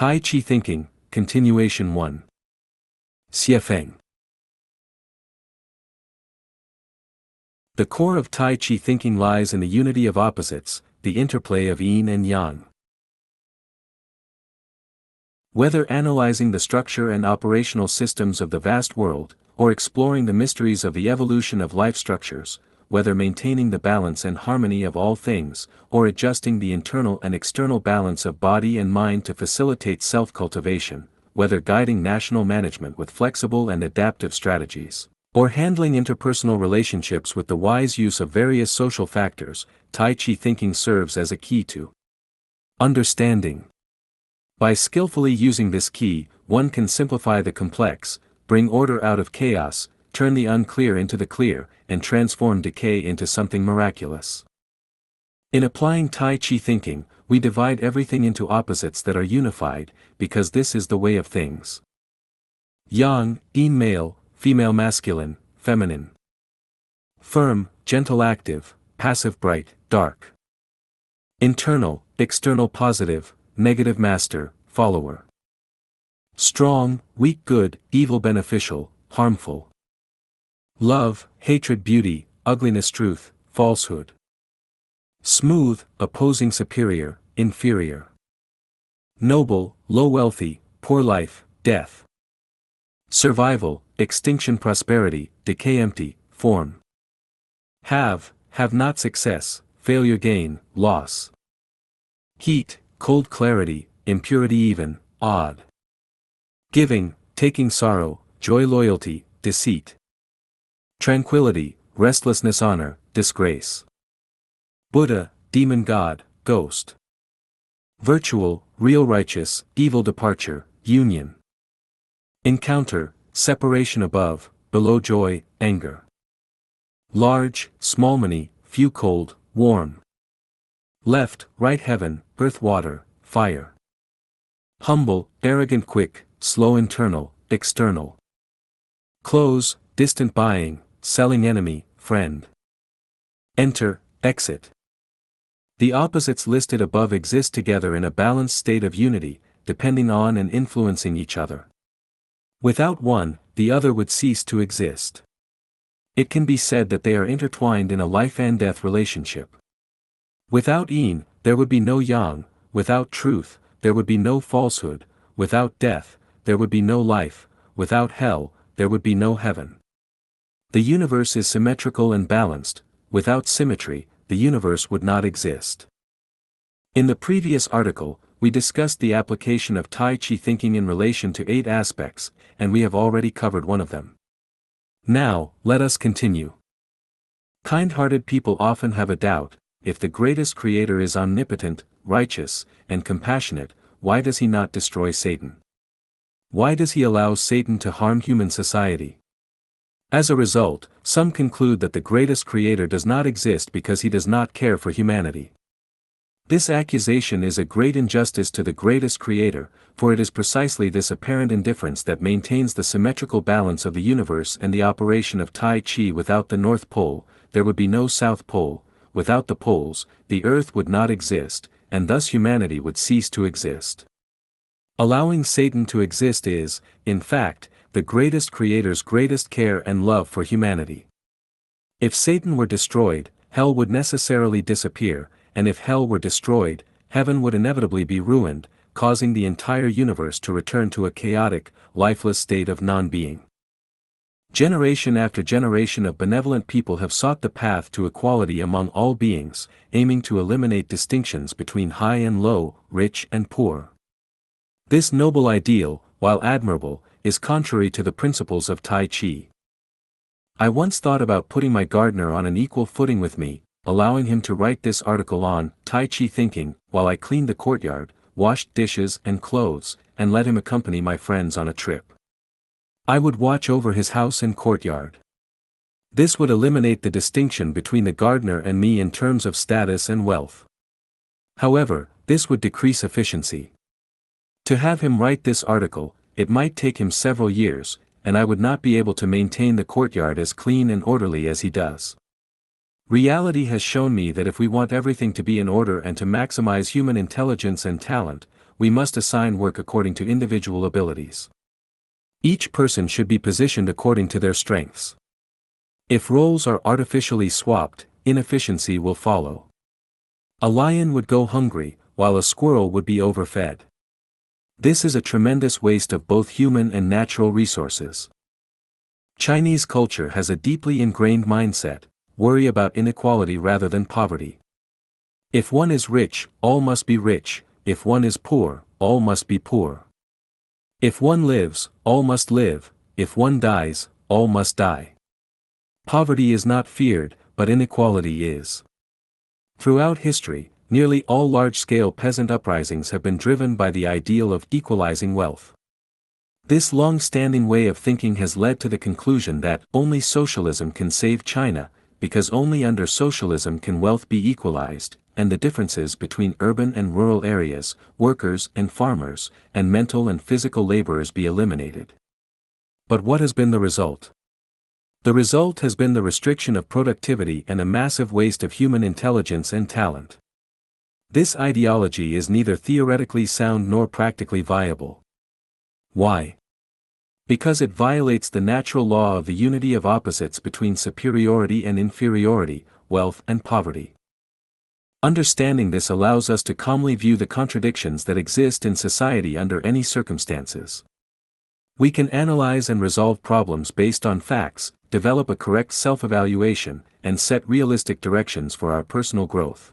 Tai Chi Thinking, Continuation 1. Xiefeng. The core of Tai Chi thinking lies in the unity of opposites, the interplay of yin and yang. Whether analyzing the structure and operational systems of the vast world, or exploring the mysteries of the evolution of life structures, whether maintaining the balance and harmony of all things, or adjusting the internal and external balance of body and mind to facilitate self-cultivation, whether guiding national management with flexible and adaptive strategies, or handling interpersonal relationships with the wise use of various social factors, Tai Chi thinking serves as a key to understanding. By skillfully using this key, one can simplify the complex, bring order out of chaos, turn the unclear into the clear, and transform decay into something miraculous. In applying Tai Chi thinking, we divide everything into opposites that are unified, because this is the way of things. Yang, yin male, female masculine, feminine. Firm, gentle active, passive bright, dark. Internal, external positive, negative master, follower. Strong, weak good, evil beneficial, harmful. Love, hatred beauty, ugliness truth, falsehood. Smooth, opposing superior, inferior. Noble, low wealthy, poor life, death. Survival, extinction prosperity, decay empty, form. Have not success, failure gain, loss. Heat, cold clarity, impurity even, odd. Giving, taking sorrow, joy loyalty, deceit. Tranquility, restlessness honor, disgrace. Buddha, demon god, ghost. Virtual, real righteous, evil departure, union. Encounter, separation above, below joy, anger. Large, small many, few cold, warm. Left, right heaven, earth water, fire. Humble, arrogant quick, slow internal, external. Close, distant buying, selling enemy, friend. Enter, exit. The opposites listed above exist together in a balanced state of unity, depending on and influencing each other. Without one, the other would cease to exist. It can be said that they are intertwined in a life and death relationship. Without yin, there would be no yang, without truth, there would be no falsehood, without death, there would be no life, without hell, there would be no heaven. The universe is symmetrical and balanced, without symmetry, the universe would not exist. In the previous article, we discussed the application of Tai Chi thinking in relation to 8 aspects, and we have already covered one of them. Now, let us continue. Kind-hearted people often have a doubt: if the greatest creator is omnipotent, righteous, and compassionate, why does he not destroy Satan? Why does he allow Satan to harm human society? As a result, some conclude that the greatest creator does not exist because he does not care for humanity. This accusation is a great injustice to the greatest creator, for it is precisely this apparent indifference that maintains the symmetrical balance of the universe and the operation of Tai Chi. Without the North Pole, there would be no South Pole, without the poles, the Earth would not exist, and thus humanity would cease to exist. Allowing Satan to exist is, in fact, the greatest creator's greatest care and love for humanity. If Satan were destroyed, hell would necessarily disappear, and if hell were destroyed, heaven would inevitably be ruined, causing the entire universe to return to a chaotic, lifeless state of non-being. Generation after generation of benevolent people have sought the path to equality among all beings, aiming to eliminate distinctions between high and low, rich and poor. This noble ideal, while admirable, is contrary to the principles of Tai Chi. I once thought about putting my gardener on an equal footing with me, allowing him to write this article on Tai Chi thinking, while I cleaned the courtyard, washed dishes and clothes, and let him accompany my friends on a trip. I would watch over his house and courtyard. This would eliminate the distinction between the gardener and me in terms of status and wealth. However, this would decrease efficiency. To have him write this article, it might take him several years, and I would not be able to maintain the courtyard as clean and orderly as he does. Reality has shown me that if we want everything to be in order and to maximize human intelligence and talent, we must assign work according to individual abilities. Each person should be positioned according to their strengths. If roles are artificially swapped, inefficiency will follow. A lion would go hungry, while a squirrel would be overfed. This is a tremendous waste of both human and natural resources. Chinese culture has a deeply ingrained mindset: worry about inequality rather than poverty. If one is rich, all must be rich; if one is poor, all must be poor. If one lives, all must live; if one dies, all must die. Poverty is not feared, but inequality is. Throughout history, nearly all large-scale peasant uprisings have been driven by the ideal of equalizing wealth. This long-standing way of thinking has led to the conclusion that only socialism can save China, because only under socialism can wealth be equalized, and the differences between urban and rural areas, workers and farmers, and mental and physical laborers be eliminated. But what has been the result? The result has been the restriction of productivity and a massive waste of human intelligence and talent. This ideology is neither theoretically sound nor practically viable. Why? Because it violates the natural law of the unity of opposites between superiority and inferiority, wealth and poverty. Understanding this allows us to calmly view the contradictions that exist in society under any circumstances. We can analyze and resolve problems based on facts, develop a correct self-evaluation, and set realistic directions for our personal growth.